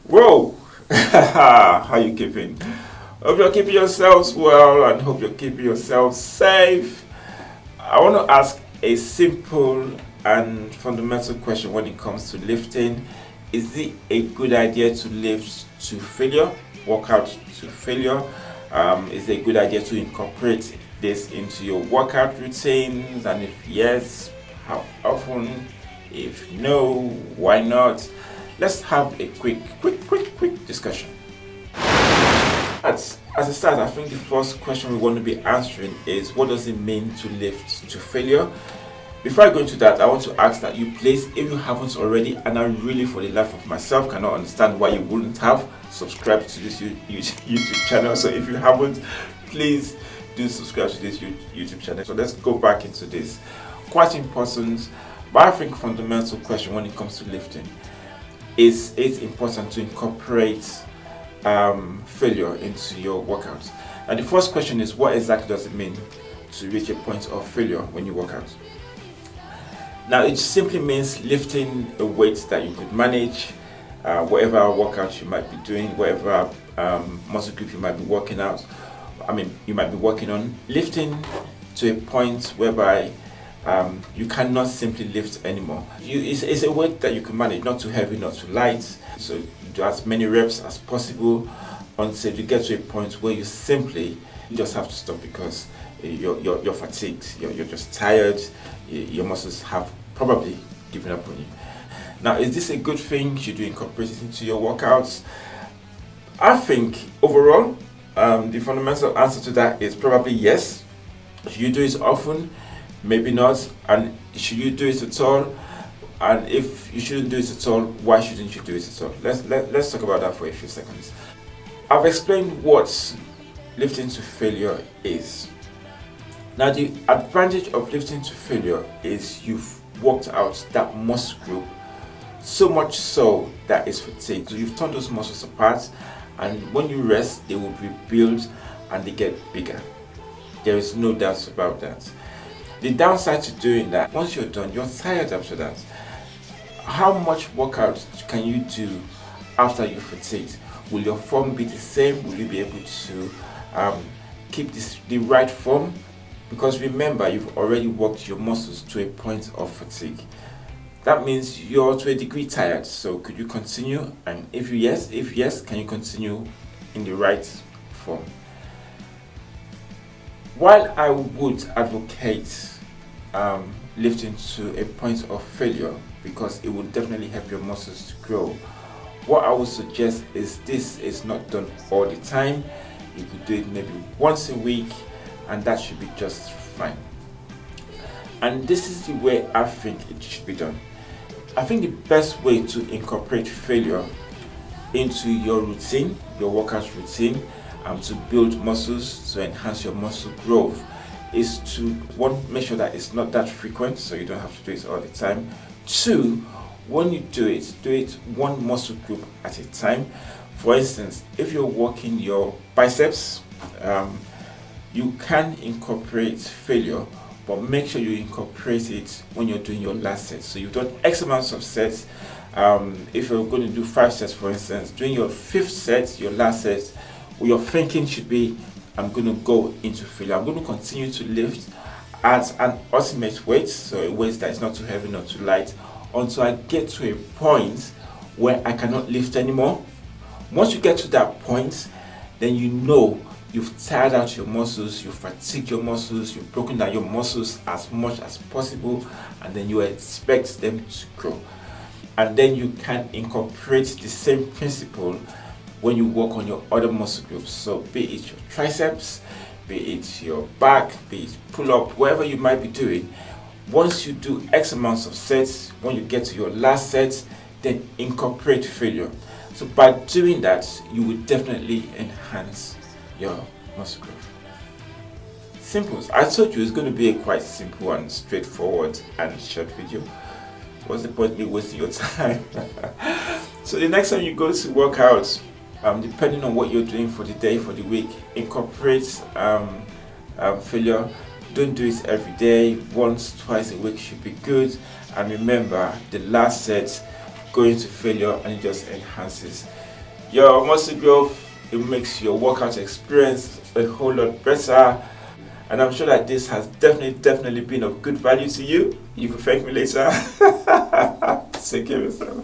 Whoa! How you keeping? Hope you're keeping yourselves well and hope you're keeping yourselves safe. I want to ask a simple and fundamental question when it comes to lifting. Is it a good idea to lift to failure, work out to failure? Is it a good idea to incorporate this into your workout routines? And if yes, how often? If no, why not? Let's have a quick discussion. As a start, I think the first question we want to be answering is, what does it mean to lift to failure? Before I go into that, I want to ask that you please, if you haven't already, and I really for the life of myself cannot understand why you wouldn't have subscribed to this YouTube channel. So if you haven't, please do subscribe to this YouTube channel. So let's go back into this. Quite important, but I think fundamental question when it comes to lifting is it's important to incorporate failure into your workouts. And the first question is, what exactly does it mean to reach a point of failure when you work out? Now, it simply means lifting a weight that you could manage, whatever workout you might be doing, whatever muscle group you might be working out. You might be working on lifting to a point whereby you cannot simply lift anymore. It's a weight that you can manage, not too heavy, not too light. So you do as many reps as possible until you get to a point where you just have to stop because you're fatigued, you're just tired, your muscles have probably given up on you. Now, is this a good thing? Should you incorporate it into your workouts? I think overall, the fundamental answer to that is probably yes. Should you do it often? Maybe not. And should you do it at all? And if you shouldn't do it at all, why shouldn't you do it at all? Let's talk about that for a few seconds. I've explained what lifting to failure is. Now, the advantage of lifting to failure is you've worked out that muscle group so much so that it's fatigued. So you've torn those muscles apart, and when you rest, they will rebuild and they get bigger. There is no doubt about that. The downside to doing that, once you're done, you're tired after that. How much workout can you do after you're fatigued? Will your form be the same? Will you be able to keep the right form? Because remember, you've already worked your muscles to a point of fatigue. That means you're to a degree tired. So could you continue? And if yes, can you continue in the right form? While I would advocate lifting to a point of failure because it will definitely help your muscles to grow, what I would suggest is this is not done all the time. You could do it maybe once a week, and that should be just fine. And this is the way I think it should be done. I think the best way to incorporate failure into your routine, your workout routine, to build muscles, to enhance your muscle growth, is to, one, make sure that it's not that frequent, so you don't have to do it all the time. Two, when you do it one muscle group at a time. For instance, if you're working your biceps, you can incorporate failure, but make sure you incorporate it when you're doing your last set. So you've done X amounts of sets. If you're going to do 5 sets, for instance, doing your 5th set, your last set, what your thinking should be, I'm going to go into failure. I'm going to continue to lift at an ultimate weight, so a weight that is not too heavy, not too light, until I get to a point where I cannot lift anymore. Once you get to that point, then you know you've tired out your muscles, you've fatigued your muscles, you've broken down your muscles as much as possible, and then you expect them to grow. And then you can incorporate the same principle when you work on your other muscle groups. So be it your triceps, be it your back, be it pull-up, whatever you might be doing. Once you do X amounts of sets, when you get to your last set, then incorporate failure. So by doing that, you will definitely enhance your muscle growth. Simple. I told you it's going to be a quite simple and straightforward and short video. What's the point of me wasting your time? So the next time you go to work out, depending on what you're doing for the day, for the week, incorporate failure. Don't do it every day. Once, twice a week should be good. And remember, the last set, going to failure, and it just enhances your muscle growth, it makes your workout experience a whole lot better. And I'm sure that this has definitely been of good value to you. You can thank me later. Take care of yourself.